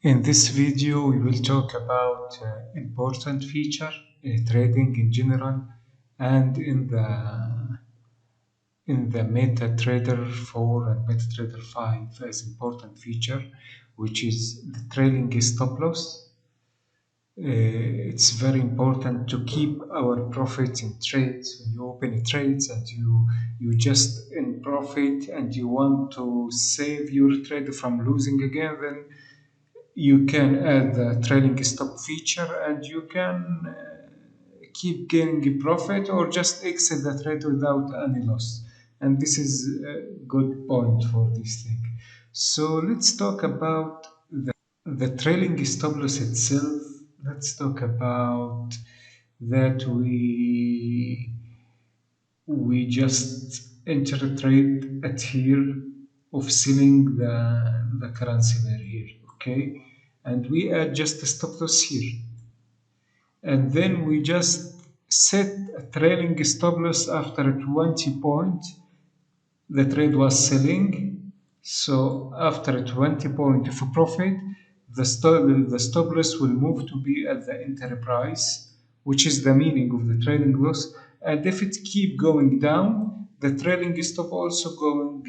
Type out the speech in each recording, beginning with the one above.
In this video, we will talk about important feature in trading in general and in the MetaTrader 4 and MetaTrader 5 as important feature, which is the trailing stop loss. It's very important to keep our profits in trades. When you open trades and you just in profit and you want to save your trade from losing again, then you can add the trailing stop feature and you can keep gaining profit or just exit the trade without any loss. And this is a good point for this thing. So let's talk about the trailing stop loss itself. Let's talk about that we just enter a trade at here of selling the currency pair here, okay? And we add just a stop loss here. And then we just set a trailing stop loss after 20 point. The trade was selling. So after 20 point of profit, the stop loss will move to be at the entry price, which is the meaning of the trailing loss. And if it keep going down, the trailing stop also going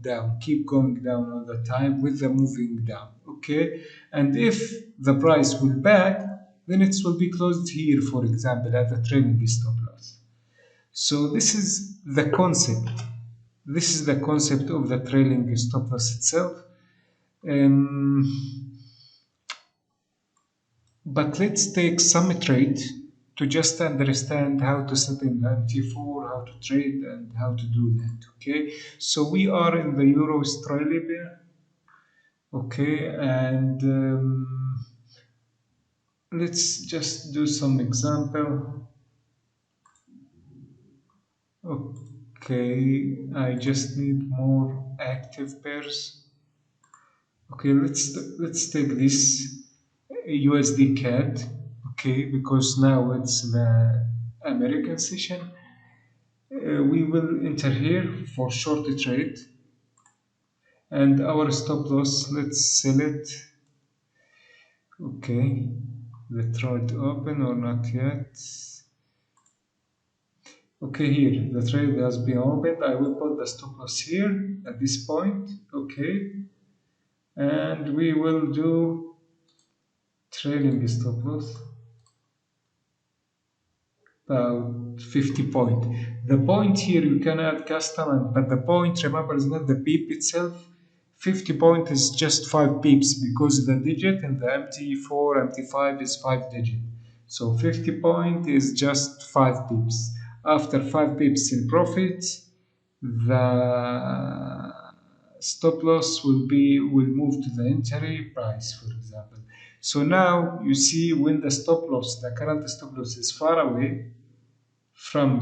down, keep going down all the time with the moving down. Okay, and if the price will back, then it will be closed here, for example, at the trailing stop loss. So this is the concept. This is the concept of the trailing stop loss itself. Um, but let's take some trade to just understand how to set in the MT4, how to trade, and how to do that. Okay, so we are in the Euro Australia pair. Okay, and let's just do some example. Okay, I just need more active pairs. Okay, let's take this USD CAD. Okay, because now it's the American session. We will enter here for short trade, and our stop loss. Let's sell it. Okay, the trade open or not yet? Okay, here the trade has been opened. I will put the stop loss here at this point. Okay, and we will do trailing stop loss about 50 point. The point here you can add custom, but the point, remember, is not the beep itself. 50 point is just 5 beeps because the digit in the MT4, MT5 is 5 digit. So 50 point is just 5 beeps. After 5 beeps in profit, the stop loss will move to the entry price, for example. So now you see when the current stop loss is far away from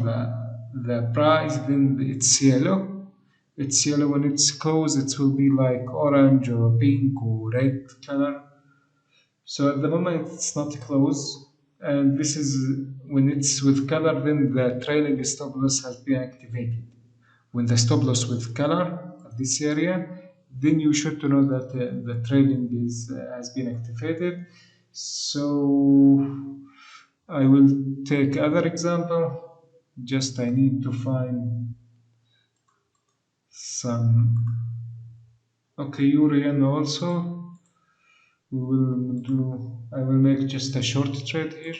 the price, then it's yellow. It's yellow. When it's close, it will be like orange or pink or red color. So at the moment it's not close, and this is when it's with color, then the trailing stop loss has been activated. When the stop loss with color of this area, then you should know that the trailing has been activated. So I will take other example. Just I need to find some. Okay, Urian also. I will make just a short trade here.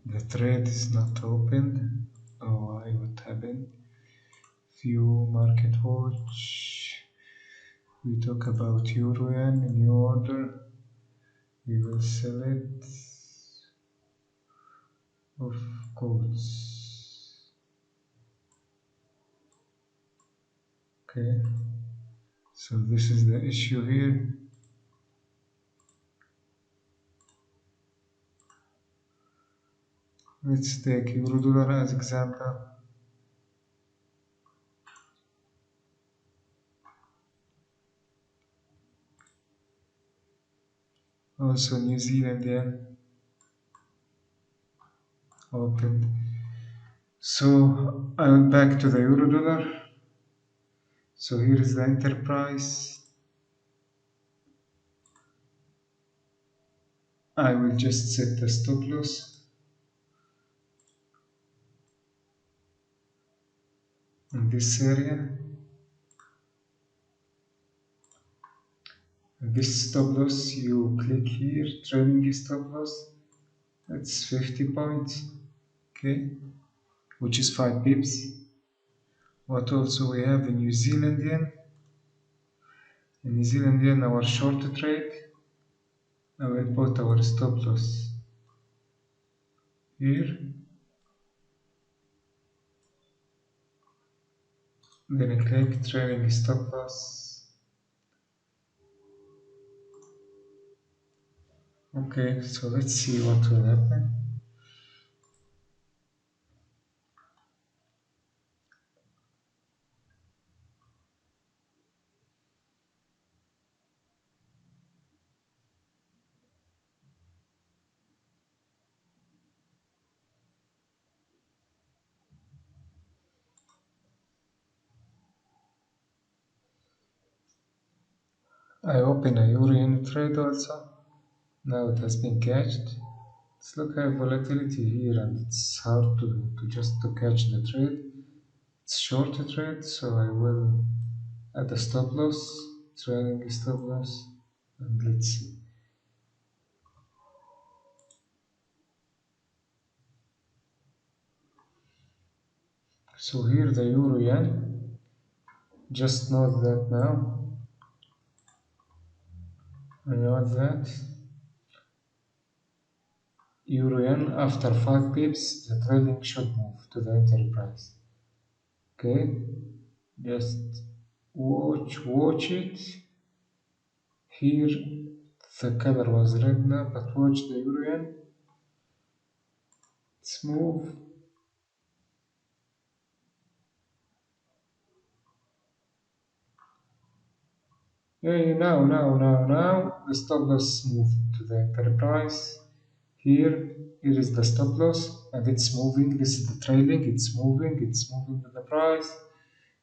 The trade is not opened. Oh, why what happened? View market watch. We talk about Urian, new order. We will sell it. Of course. Okay. So this is the issue here. Let's take euro dollar as example. Also New Zealand yen. Opened. So I went back to the euro dollar. So here is the enterprise. I will just set the stop loss in this area. And this stop loss, you click here, trailing stop loss. That's 50 points, okay, which is 5 pips. What also we have in New Zealand yen? In New Zealand yen, our short trade. I will put our stop loss here. Then I click trailing stop loss. Okay, so let's see what will happen. I open a euro yen trade also. Now it has been catched. Let's look at volatility here, and it's hard to just to catch the trade. It's short trade, so I will add a stop loss, trailing stop loss, and let's see. So here the euro yen, just note that now. I note that euro yen after 5 pips, the trading should move to the enterprise. Okay, just watch it. Here the color was red now, but watch the euro yen. Let's move. Yeah, now the stop loss moved to the enterprise. Here is the stop loss, and it's moving. This is the trailing. It's moving with the price.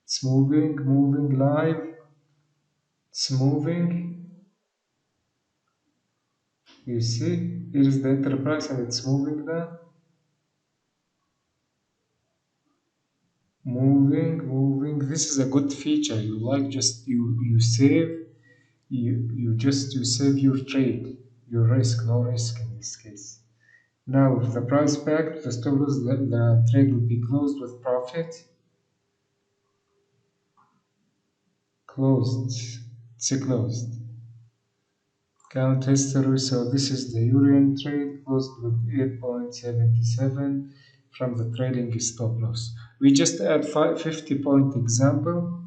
It's moving live. It's moving. You see, here is the enterprise, and it's moving there. Moving. This is a good feature. You like just you save you save your trade, your risk, no risk in this case. Now, if the price back, the stop loss, the trade will be closed with profit. Closed. It's closed. Count history. So this is the Euro trade closed with 8.77 from the trading stop loss. We just add 50 point example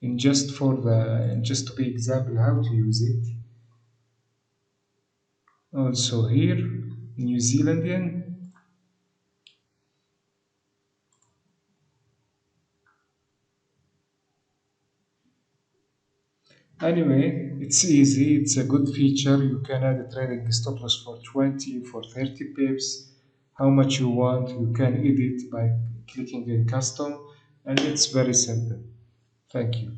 in just to be example how to use it. Also here, New Zealandian. Anyway, it's easy, it's a good feature. You can add a trading stop loss for 20, for 30 pips, how much you want. You can edit by clicking in custom, and it's very simple. Thank you.